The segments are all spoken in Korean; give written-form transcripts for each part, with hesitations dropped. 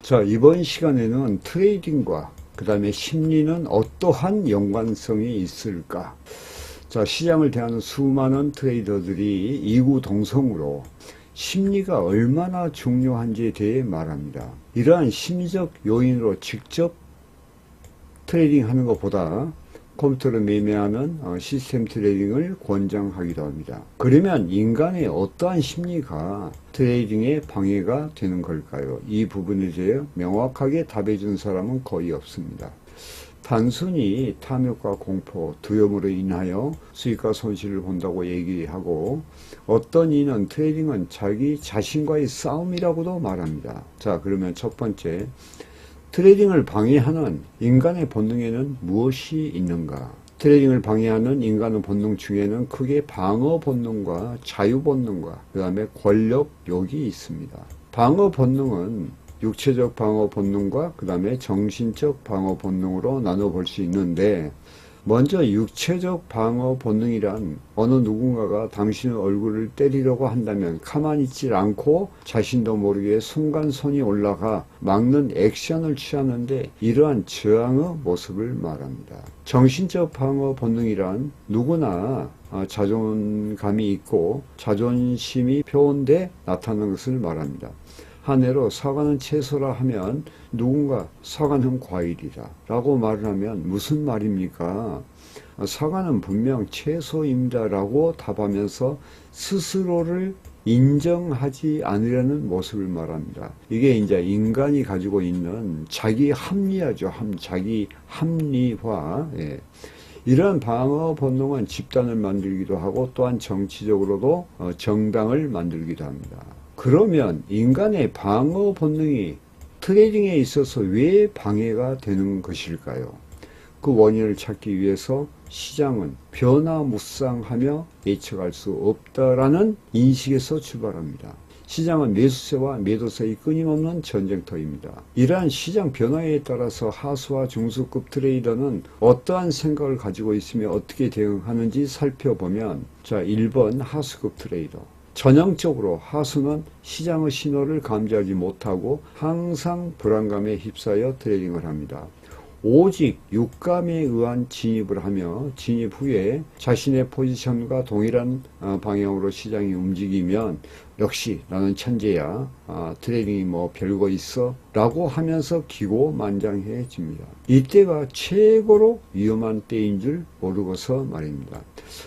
자, 이번 시간에는 트레이딩과 그 다음에 심리는 어떠한 연관성이 있을까? 자, 시장을 대하는 수많은 트레이더들이 이구동성으로 심리가 얼마나 중요한지에 대해 말합니다. 이러한 심리적 요인으로 직접 트레이딩 하는 것보다 컴퓨터로 매매하는 시스템 트레이딩을 권장하기도 합니다. 그러면 인간의 어떠한 심리가 트레이딩에 방해가 되는 걸까요? 이 부분에 대해 명확하게 답해 준 사람은 거의 없습니다. 단순히 탐욕과 공포, 두려움으로 인하여 수익과 손실을 본다고 얘기하고, 어떤 이는 트레이딩은 자기 자신과의 싸움이라고도 말합니다. 자, 그러면 첫 번째, 트레이딩을 방해하는 인간의 본능에는 무엇이 있는가? 트레이딩을 방해하는 인간의 본능 중에는 크게 방어 본능과 자유 본능과 그 다음에 권력욕이 있습니다. 방어 본능은 육체적 방어 본능과 그 다음에 정신적 방어 본능으로 나눠볼 수 있는데, 먼저 육체적 방어 본능이란 어느 누군가가 당신의 얼굴을 때리려고 한다면 가만히 있지 않고 자신도 모르게 순간 손이 올라가 막는 액션을 취하는데, 이러한 저항의 모습을 말합니다. 정신적 방어 본능이란 누구나 자존감이 있고 자존심이 표현돼 나타나는 것을 말합니다. 한 예로 사과는 채소라 하면 누군가 사과는 과일이다 라고 말을 하면 무슨 말입니까? 사과는 분명 채소입니다 라고 답하면서 스스로를 인정하지 않으려는 모습을 말합니다. 이게 이제 인간이 가지고 있는 자기 합리화죠. 자기 합리화. 예. 이러한 방어 본능은 집단을 만들기도 하고 또한 정치적으로도 정당을 만들기도 합니다. 그러면 인간의 방어 본능이 트레이딩에 있어서 왜 방해가 되는 것일까요? 그 원인을 찾기 위해서 시장은 변화무쌍하며 예측할 수 없다라는 인식에서 출발합니다. 시장은 매수세와 매도세의 끊임없는 전쟁터입니다. 이러한 시장 변화에 따라서 하수와 중수급 트레이더는 어떠한 생각을 가지고 있으며 어떻게 대응하는지 살펴보면, 자, 1번 하수급 트레이더. 전형적으로 하수는 시장의 신호를 감지하지 못하고 항상 불안감에 휩싸여 트레이딩을 합니다. 오직 육감에 의한 진입을 하며 진입 후에 자신의 포지션과 동일한 방향으로 시장이 움직이면 역시 나는 천재야, 트레이딩이 뭐 별거 있어 라고 하면서 기고만장해집니다. 이때가 최고로 위험한 때인 줄 모르고서 말입니다.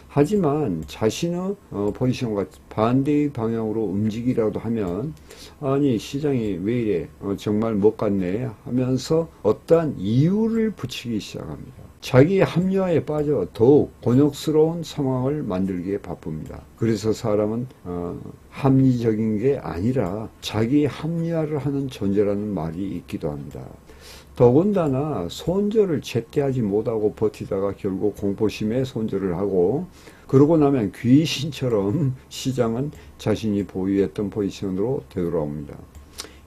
하지만 자신의 포지션과 반대의 방향으로 움직이라도 하면, 아니 시장이 왜 이래, 정말 못 갔네 하면서 어떠한 이유를 붙이기 시작합니다. 자기 합리화에 빠져 더욱 곤욕스러운 상황을 만들기에 바쁩니다. 그래서 사람은 합리적인 게 아니라 자기 합리화를 하는 존재라는 말이 있기도 합니다. 더군다나 손절을 제때 하지 못하고 버티다가 결국 공포심에 손절을 하고, 그러고 나면 귀신처럼 시장은 자신이 보유했던 포지션으로 되돌아옵니다.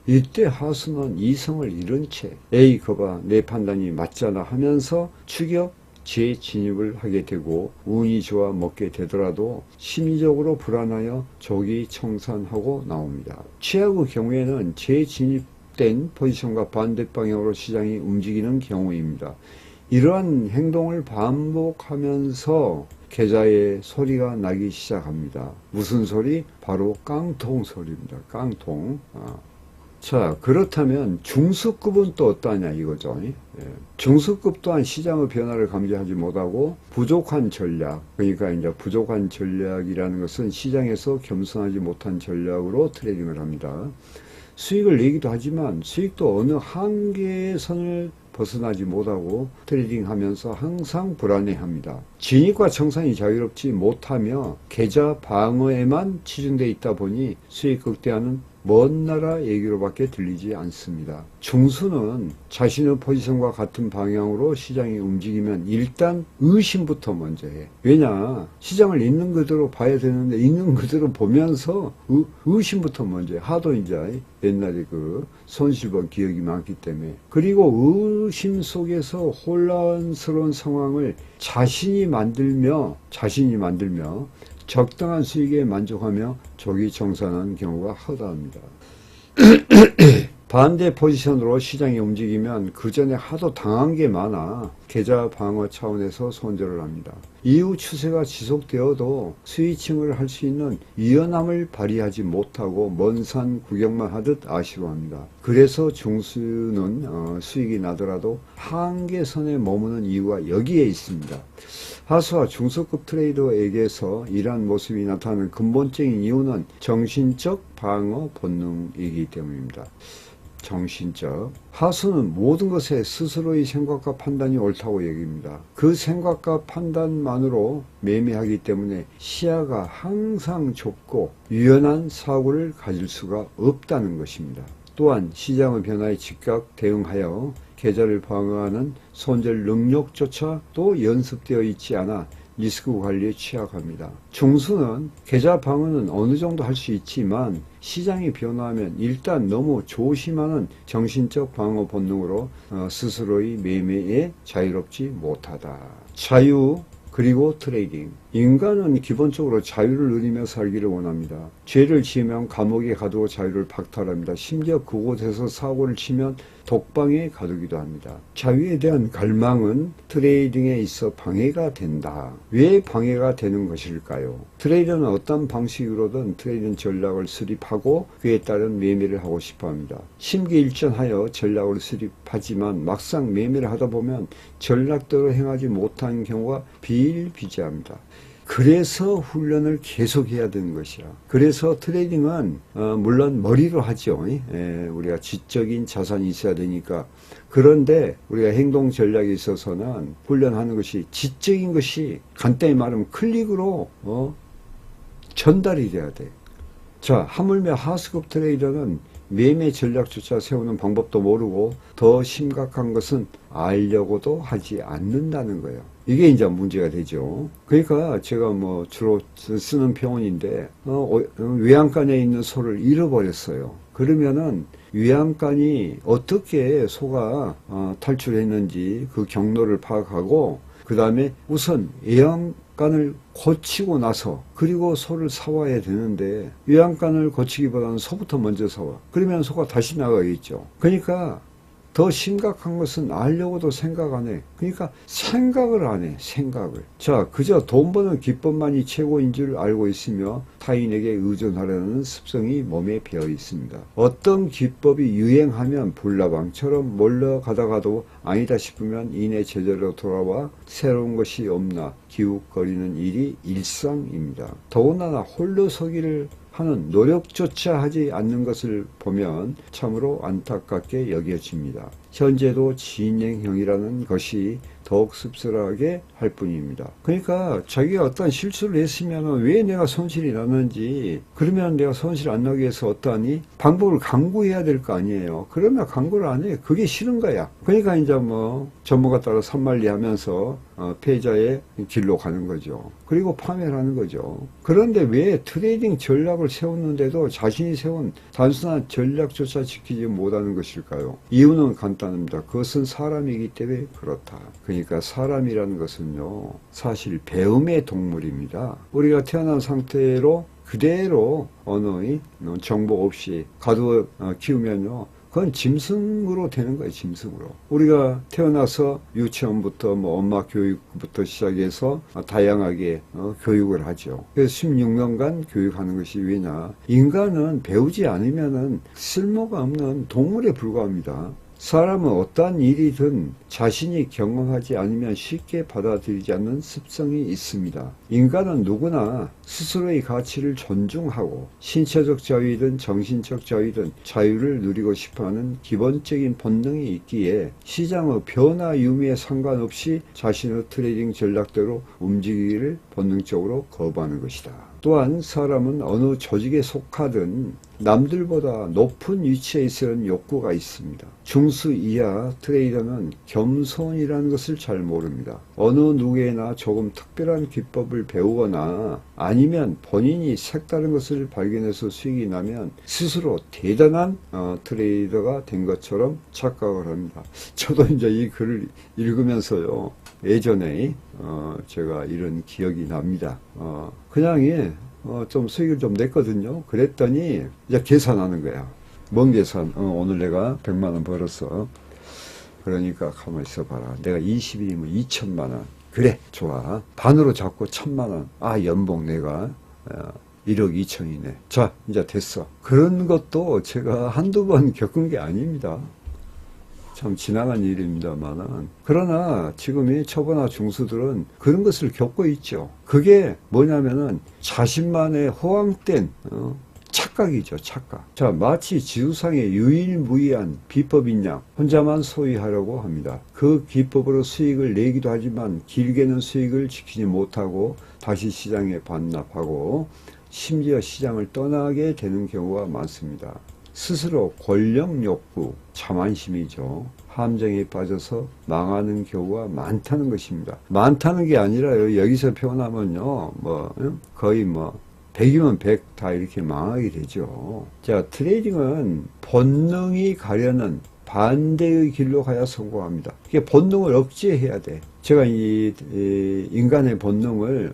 이때 하수는 이성을 잃은 채 에이 거봐 내 판단이 맞잖아 하면서 추격 재진입을 하게 되고, 운이 좋아 먹게 되더라도 심리적으로 불안하여 조기 청산하고 나옵니다. 최악의 경우에는 재진입된 포지션과 반대 방향으로 시장이 움직이는 경우입니다. 이러한 행동을 반복하면서 계좌에 소리가 나기 시작합니다. 무슨 소리? 바로 깡통 소리입니다. 깡통. 자, 그렇다면 중수급은 또 어떠하냐 이거죠. 예. 중수급 또한 시장의 변화를 감지하지 못하고 부족한 전략, 그러니까 이제 부족한 전략이라는 것은 시장에서 겸손하지 못한 전략으로 트레이딩을 합니다. 수익을 내기도 하지만 수익도 어느 한계의 선을 벗어나지 못하고 트레이딩하면서 항상 불안해합니다. 진입과 청산이 자유롭지 못하며 계좌 방어에만 치중되어 있다 보니 수익 극대화는 먼 나라 얘기로밖에 들리지 않습니다. 중수는 자신의 포지션과 같은 방향으로 시장이 움직이면 일단 의심부터 먼저 해. 왜냐? 시장을 있는 그대로 봐야 되는데 있는 그대로 보면서 의심부터 먼저 해. 하도 이제 옛날에 그 손실본 기억이 많기 때문에. 그리고 의심 속에서 혼란스러운 상황을 자신이 만들며 적당한 수익에 만족하며 조기 청산하는 경우가 허다합니다. 반대 포지션으로 시장이 움직이면 그 전에 하도 당한 게 많아 계좌 방어 차원에서 손절을 합니다. 이후 추세가 지속되어도 스위칭을 할 수 있는 유연함을 발휘하지 못하고 먼 산 구경만 하듯 아쉬워합니다. 그래서 중수는 수익이 나더라도 한계선에 머무는 이유가 여기에 있습니다. 하수와 중소급 트레이더에게서 이러한 모습이 나타나는 근본적인 이유는 정신적 방어 본능이기 때문입니다. 정신적. 하수는 모든 것에 스스로의 생각과 판단이 옳다고 여깁니다. 그 생각과 판단만으로 매매하기 때문에 시야가 항상 좁고 유연한 사고를 가질 수가 없다는 것입니다. 또한 시장의 변화에 즉각 대응하여 계좌를 방어하는 손절 능력조차 또 연습되어 있지 않아 리스크 관리에 취약합니다. 중수는 계좌 방어는 어느 정도 할 수 있지만 시장이 변화하면 일단 너무 조심하는 정신적 방어 본능으로 스스로의 매매에 자유롭지 못하다. 자유 그리고 트레이딩. 인간은 기본적으로 자유를 누리며 살기를 원합니다. 죄를 지으면 감옥에 가두고 자유를 박탈합니다. 심지어 그곳에서 사고를 치면 독방에 가두기도 합니다. 자유에 대한 갈망은 트레이딩에 있어 방해가 된다. 왜 방해가 되는 것일까요? 트레이더는 어떤 방식으로든 트레이딩 전략을 수립하고 그에 따른 매매를 하고 싶어 합니다. 심기일전하여 전략을 수립하지만 막상 매매를 하다 보면 전략대로 행하지 못하는 경우가 비일비재합니다. 그래서 훈련을 계속해야 되는 것이야. 그래서 트레이딩은 물론 머리로 하죠. 우리가 지적인 자산이 있어야 되니까. 그런데 우리가 행동 전략에 있어서는 훈련하는 것이 지적인 것이 간단히 말하면 클릭으로 전달이 돼야 돼. 자, 하물며 하수급 트레이더는 매매 전략조차 세우는 방법도 모르고 더 심각한 것은 알려고도 하지 않는다는 거예요. 이게 이제 문제가 되죠. 그러니까 제가 주로 쓰는 표현인데 외양간에 있는 소를 잃어버렸어요. 그러면은 외양간이 어떻게 소가 탈출했는지 그 경로를 파악하고 그 다음에 우선 외양간을 고치고 나서 그리고 소를 사와야 되는데 외양간을 고치기보다는 소부터 먼저 사와. 그러면 소가 다시 나가겠죠. 그러니까 더 심각한 것은 알려고도 생각 안 해. 그러니까 생각을 안 해. 생각을. 자, 그저 돈 버는 기법만이 최고인 줄 알고 있으며 타인에게 의존하려는 습성이 몸에 배어 있습니다. 어떤 기법이 유행하면 불나방처럼 몰려가다가도 아니다 싶으면 이내 제자리로 돌아와 새로운 것이 없나 기웃거리는 일이 일상입니다. 더군다나 홀로 서기를 하는 노력조차 하지 않는 것을 보면 참으로 안타깝게 여겨집니다. 현재도 진행형이라는 것이 더욱 씁쓸하게 할 뿐입니다. 그러니까 자기가 어떤 실수를 했으면 왜 내가 손실이 나는지, 그러면 내가 손실 안 나기 위해서 어떠하니 방법을 강구해야 될 거 아니에요. 그러면 강구를 안 해. 그게 싫은 거야. 그러니까 이제 전문가 따라 산만리 하면서 패자의 길로 가는 거죠. 그리고 파멸 하는 거죠. 그런데 왜 트레이딩 전략을 세웠는데도 자신이 세운 단순한 전략조차 지키지 못하는 것일까요? 이유는 간단합니다. 그것은 사람이기 때문에 그렇다. 그러니까 사람이라는 것은요, 사실 배움의 동물입니다. 우리가 태어난 상태로 그대로 언어의 정보 없이 가두어 키우면요, 그건 짐승으로 되는 거예요. 짐승으로. 우리가 태어나서 유치원부터 엄마 교육부터 시작해서 다양하게 교육을 하죠. 그래서 16년간 교육하는 것이 왜냐, 인간은 배우지 않으면은 쓸모가 없는 동물에 불과합니다. 사람은 어떠한 일이든 자신이 경험하지 않으면 쉽게 받아들이지 않는 습성이 있습니다. 인간은 누구나 스스로의 가치를 존중하고 신체적 자유이든 정신적 자유이든 자유를 누리고 싶어하는 기본적인 본능이 있기에 시장의 변화 유무에 상관없이 자신의 트레이딩 전략대로 움직이기를 본능적으로 거부하는 것이다. 또한 사람은 어느 조직에 속하든 남들보다 높은 위치에 있으려는 욕구가 있습니다. 중수 이하 트레이더는 겸손이라는 것을 잘 모릅니다. 어느 누구에나 조금 특별한 기법을 배우거나 아니면 본인이 색다른 것을 발견해서 수익이 나면 스스로 대단한 트레이더가 된 것처럼 착각을 합니다. 저도 이제 이 글을 읽으면서요, 예전에 제가 이런 기억이 납니다. 그냥 좀 수익을 좀 냈거든요. 그랬더니 이제 계산하는 거야. 먼 계산. 오늘 내가 100만원 벌었어. 그러니까 가만히 있어봐라. 내가 20일이면 2천만원. 그래, 좋아. 반으로 잡고 1,000만원. 아, 연봉 내가 1억 2천이네. 자, 이제 됐어. 그런 것도 제가 한두 번 겪은 게 아닙니다. 참 지나간 일입니다만은. 그러나 지금의 초보나 중수들은 그런 것을 겪고 있죠. 그게 뭐냐면은 자신만의 허황된 착각이죠, 착각. 자, 마치 지구상에 유일무이한 비법인 양 혼자만 소유하려고 합니다. 그 기법으로 수익을 내기도 하지만 길게는 수익을 지키지 못하고 다시 시장에 반납하고 심지어 시장을 떠나게 되는 경우가 많습니다. 스스로 권력 욕구, 자만심이죠. 함정에 빠져서 망하는 경우가 많다는 것입니다. 많다는 게 아니라요. 여기서 표현하면요, 거의 100이면 100 다 이렇게 망하게 되죠. 자, 트레이딩은 본능이 가려는 반대의 길로 가야 성공합니다. 이게 본능을 억제해야 돼. 제가 이 인간의 본능을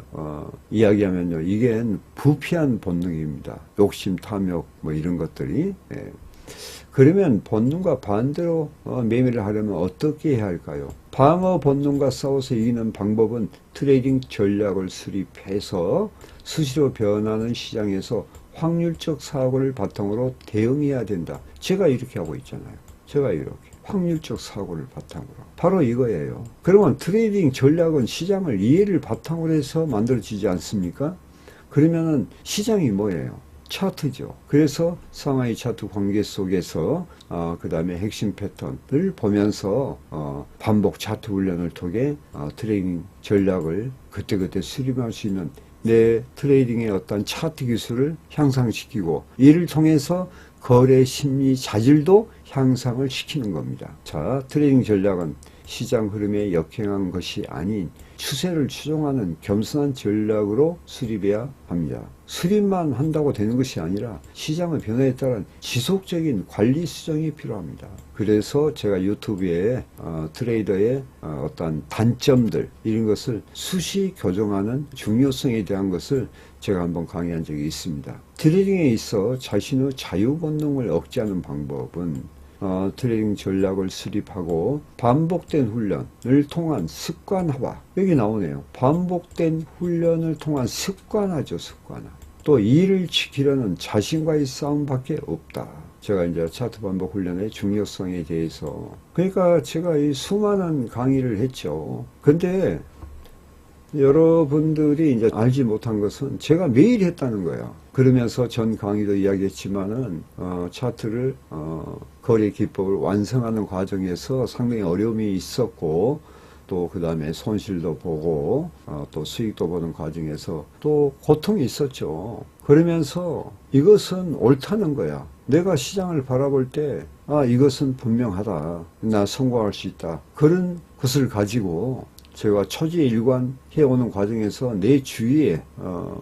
이야기하면요, 이게 부패한 본능입니다. 욕심, 탐욕 이런 것들이. 예. 그러면 본능과 반대로 매매를 하려면 어떻게 해야 할까요? 방어 본능과 싸워서 이기는 방법은 트레이딩 전략을 수립해서 수시로 변하는 시장에서 확률적 사고를 바탕으로 대응해야 된다. 제가 이렇게 하고 있잖아요. 제가 이렇게 확률적 사고를 바탕으로. 바로 이거예요. 그러면 트레이딩 전략은 시장을 이해를 바탕으로 해서 만들어지지 않습니까? 그러면은 시장이 뭐예요? 차트죠. 그래서 상하이 차트 관계 속에서 그 다음에 핵심 패턴을 보면서 반복 차트 훈련을 통해 트레이딩 전략을 그때그때 수립할 수 있는 내 트레이딩의 어떤 차트 기술을 향상시키고 이를 통해서 거래 심리 자질도 향상을 시키는 겁니다. 자, 트레이딩 전략은 시장 흐름에 역행한 것이 아닌 추세를 추종하는 겸손한 전략으로 수립해야 합니다. 수립만 한다고 되는 것이 아니라 시장의 변화에 따른 지속적인 관리 수정이 필요합니다. 그래서 제가 유튜브에 트레이더의 어떤 단점들 이런 것을 수시 교정하는 중요성에 대한 것을 제가 한번 강의한 적이 있습니다. 트레이딩에 있어 자신의 자유 본능을 억제하는 방법은 트레이딩 전략을 수립하고 반복된 훈련을 통한 습관화. 여기 나오네요. 반복된 훈련을 통한 습관화죠, 습관화. 또 이를 지키려는 자신과의 싸움밖에 없다. 제가 이제 차트 반복 훈련의 중요성에 대해서. 그러니까 제가 이 수많은 강의를 했죠. 근데 여러분들이 이제 알지 못한 것은 제가 매일 했다는 거예요. 그러면서 전 강의도 이야기했지만은 차트를 거래 기법을 완성하는 과정에서 상당히 어려움이 있었고 또 그 다음에 손실도 보고 또 수익도 보는 과정에서 또 고통이 있었죠. 그러면서 이것은 옳다는 거야. 내가 시장을 바라볼 때 이것은 분명하다. 나 성공할 수 있다. 그런 것을 가지고 제가 초지일관 해오는 과정에서 내 주위에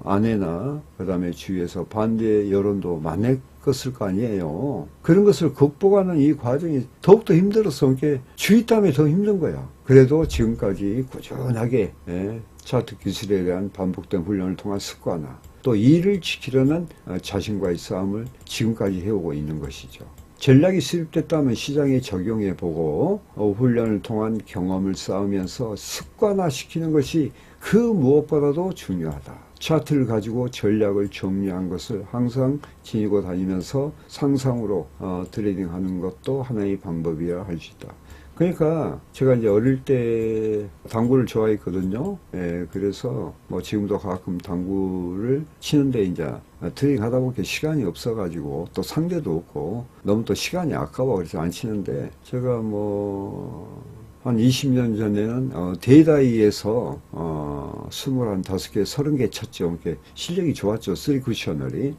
아내나 그 다음에 주위에서 반대 여론도 많았을 거 아니에요. 그런 것을 극복하는 이 과정이 더욱더 힘들어서 이게 주위 때문에 더 힘든 거야. 그래도 지금까지 꾸준하게 차트 기술에 대한 반복된 훈련을 통한 습관화 또 이를 지키려는 자신과의 싸움을 지금까지 해오고 있는 것이죠. 전략이 수립됐다면 시장에 적용해보고 훈련을 통한 경험을 쌓으면서 습관화시키는 것이 그 무엇보다도 중요하다. 차트를 가지고 전략을 정리한 것을 항상 지니고 다니면서 상상으로 트레이딩하는 것도 하나의 방법이라 할 수 있다. 그러니까 제가 이제 어릴 때 당구를 좋아했거든요. 예, 그래서 지금도 가끔 당구를 치는데 이제 트레이딩 하다 보니까 시간이 없어가지고 또 상대도 없고 너무 또 시간이 아까워 그래서 안 치는데 제가 한 20년 전에는 데이다이에서 25개, 30개 쳤죠. 실력이 좋았죠. 3쿠셔널이.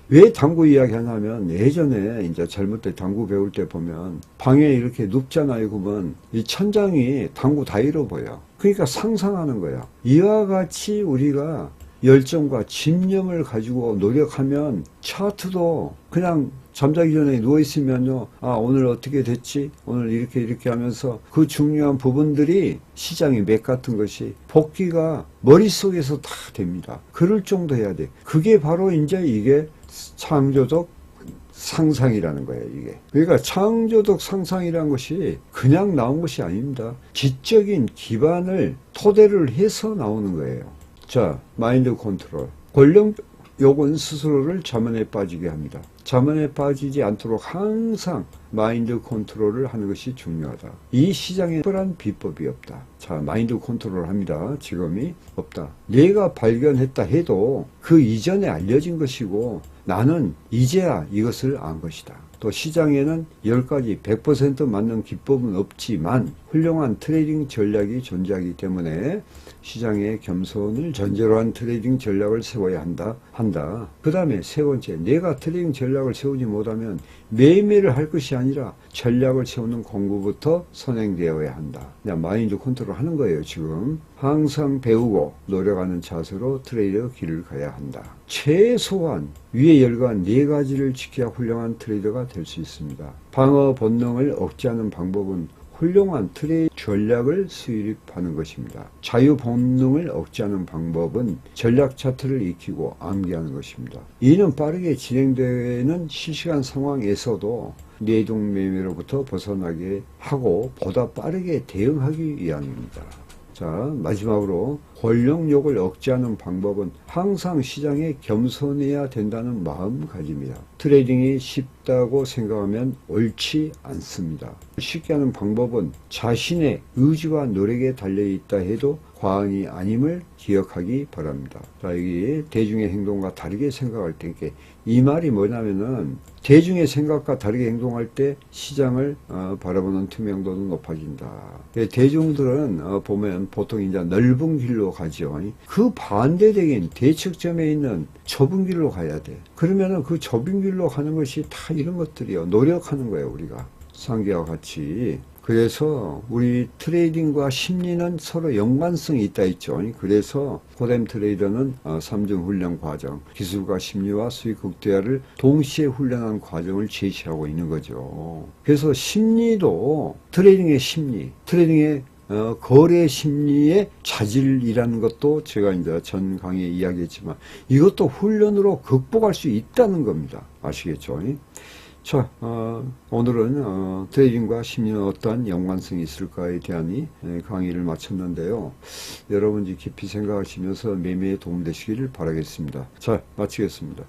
왜 당구 이야기 하냐면 예전에 이제 젊을 때 당구 배울 때 보면 방에 이렇게 눕잖아요. 그러면 이 천장이 당구 다이로 보여. 그러니까 상상하는 거야. 이와 같이 우리가 열정과 집념을 가지고 노력하면 차트도 그냥 잠자기 전에 누워있으면요. 오늘 어떻게 됐지? 오늘 이렇게 하면서 그 중요한 부분들이 시장의 맥 같은 것이 복귀가 머릿속에서 다 됩니다. 그럴 정도 해야 돼. 그게 바로 이제 이게 창조적 상상이라는 거예요, 이게. 그러니까 창조적 상상이라는 것이 그냥 나온 것이 아닙니다. 지적인 기반을 토대를 해서 나오는 거예요. 자, 마인드 컨트롤. 권력욕은 스스로를 자만에 빠지게 합니다. 자만에 빠지지 않도록 항상 마인드 컨트롤을 하는 것이 중요하다. 이 시장에 특별한 비법이 없다. 자, 마인드 컨트롤 합니다. 지금이 없다. 내가 발견했다 해도 그 이전에 알려진 것이고 나는 이제야 이것을 안 것이다. 또 시장에는 10가지 100% 맞는 기법은 없지만 훌륭한 트레이딩 전략이 존재하기 때문에 시장의 겸손을 전제로 한 트레이딩 전략을 세워야 한다. 그 다음에 세 번째, 내가 트레이딩 전략을 세우지 못하면 매매를 할 것이 아니라 전략을 세우는 공부부터 선행되어야 한다. 그냥 마인드 컨트롤 하는 거예요, 지금. 항상 배우고 노력하는 자세로 트레이더 길을 가야 한다. 최소한 위에 열간 4가지를 지켜야 훌륭한 트레이더가 될 수 있습니다. 방어 본능을 억제하는 방법은 훌륭한 트레이드 전략을 수립하는 것입니다. 자유 본능을 억제하는 방법은 전략 차트를 익히고 암기하는 것입니다. 이는 빠르게 진행되는 실시간 상황에서도 뇌동 매매로부터 벗어나게 하고 보다 빠르게 대응하기 위함입니다. 자, 마지막으로 권력욕을 억제하는 방법은 항상 시장에 겸손해야 된다는 마음가짐이다. 트레이딩이 쉽다고 생각하면 옳지 않습니다. 쉽게 하는 방법은 자신의 의지와 노력에 달려있다 해도 과언이 아님을 기억하기 바랍니다. 자, 여기 대중의 행동과 다르게 생각할 때, 이 말이 뭐냐면은 대중의 생각과 다르게 행동할 때 시장을 바라보는 투명도는 높아진다. 대중들은 보면 보통 이제 넓은 길로 가죠. 그 반대되긴 대척점에 있는 좁은 길로 가야 돼. 그러면은 그 좁은 길로 가는 것이 다 이런 것들이요. 노력하는 거예요, 우리가. 상계와 같이. 그래서 우리 트레이딩과 심리는 서로 연관성이 있다 했죠. 그래서 고뎀 트레이더는 3중 훈련 과정, 기술과 심리와 수익 극대화를 동시에 훈련하는 과정을 제시하고 있는 거죠. 그래서 심리도 트레이딩의 심리, 트레이딩의 거래 심리의 자질이라는 것도 제가 이제 전 강의에 이야기했지만 이것도 훈련으로 극복할 수 있다는 겁니다. 아시겠죠? 자, 오늘은 트레이딩과 심리는 어떠한 연관성이 있을까에 대한 강의를 마쳤는데요. 여러분이 깊이 생각하시면서 매매에 도움되시기를 바라겠습니다. 자, 마치겠습니다.